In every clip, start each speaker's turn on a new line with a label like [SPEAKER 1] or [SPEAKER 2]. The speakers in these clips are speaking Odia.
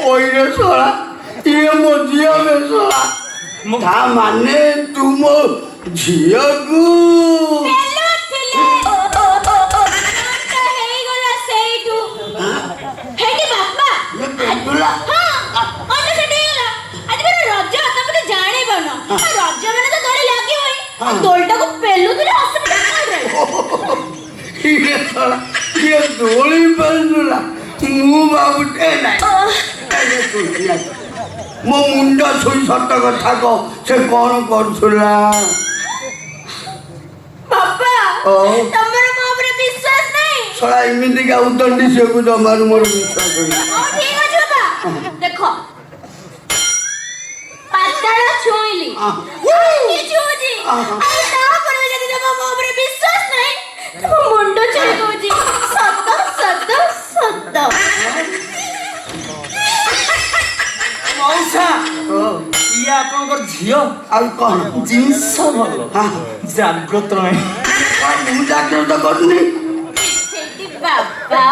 [SPEAKER 1] ওইরে সরা ইয়ে ମୋ ଝିଅ ବେ ସରା ତା ମାନେ ତୁ ମୋ ଝିଅକୁ ଦୋଳି ପାରୁଥିଲା ମୁଁ ଭାବୁଛେ ନାହିଁ ମୋ ମୁଣ୍ଡ ଛୁଇଁ ସତ କଥା କହ ସେ କ'ଣ କରୁଥିଲା ଶଳା ଏମିତିକା ଉଦଣ୍ଡି ଝିଅକୁ ଜମାରୁ ମୋର ବିଶ୍ୱାସ
[SPEAKER 2] ଦେଖ ପାତାଳ ଛୁଇଁଲି ବିଶ୍ୱାସ ନାହିଁ ମୁଣ୍ଡ ଛୁଇଁ କହୁଛି ସତ ସତ ସତ
[SPEAKER 3] ମଉସା ଇଏ ଆପଣଙ୍କର ଝିଅ
[SPEAKER 1] ଆଉ କ'ଣ
[SPEAKER 3] ଜିନିଷ ଭଲ ଜାଗ୍ରତ ନାହିଁ
[SPEAKER 1] ମୁଁ ଜାଗ୍ରତ କରୁନି
[SPEAKER 2] ବାପା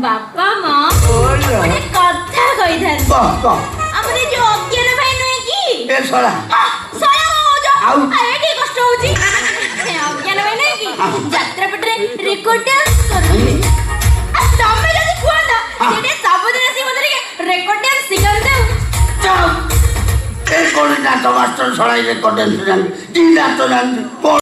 [SPEAKER 2] ବାପା ମା ଗୋଟେ କଥା କହିଥାନ୍ତି ଆମର ଏ ଯୋଉ ଅଜ୍ଞାନ ଭାଇ ନୁହେଁ କି
[SPEAKER 1] ଏ ଶଳା
[SPEAKER 2] ଆଉ ଟିକେ କଷ୍ଟ ହଉଛି ଅଜ୍ଞାନ ଭାଇ ନୁହେଁ କି ଯାତ୍ରା ପଟରେ ରେକର୍ଡ ଡ୍ୟାନ୍ସ କରୁଥିଲେ ତମେ ଯଦି କୁହନ୍ତ ସେଠି ସବୁଦିନ ଆସି ମତେ ଟିକେ ରେକର୍ଡ ଡ୍ୟାନ୍ସ ଶିଖାନ୍ତେ
[SPEAKER 1] ଏ କ'ଣ ନାଚ ମାଷ୍ଟର ଶଳା ରେକର୍ଡ ଡ୍ୟାନ୍ସ ଜାଣି କି ନାଚ ଜାଣିଛି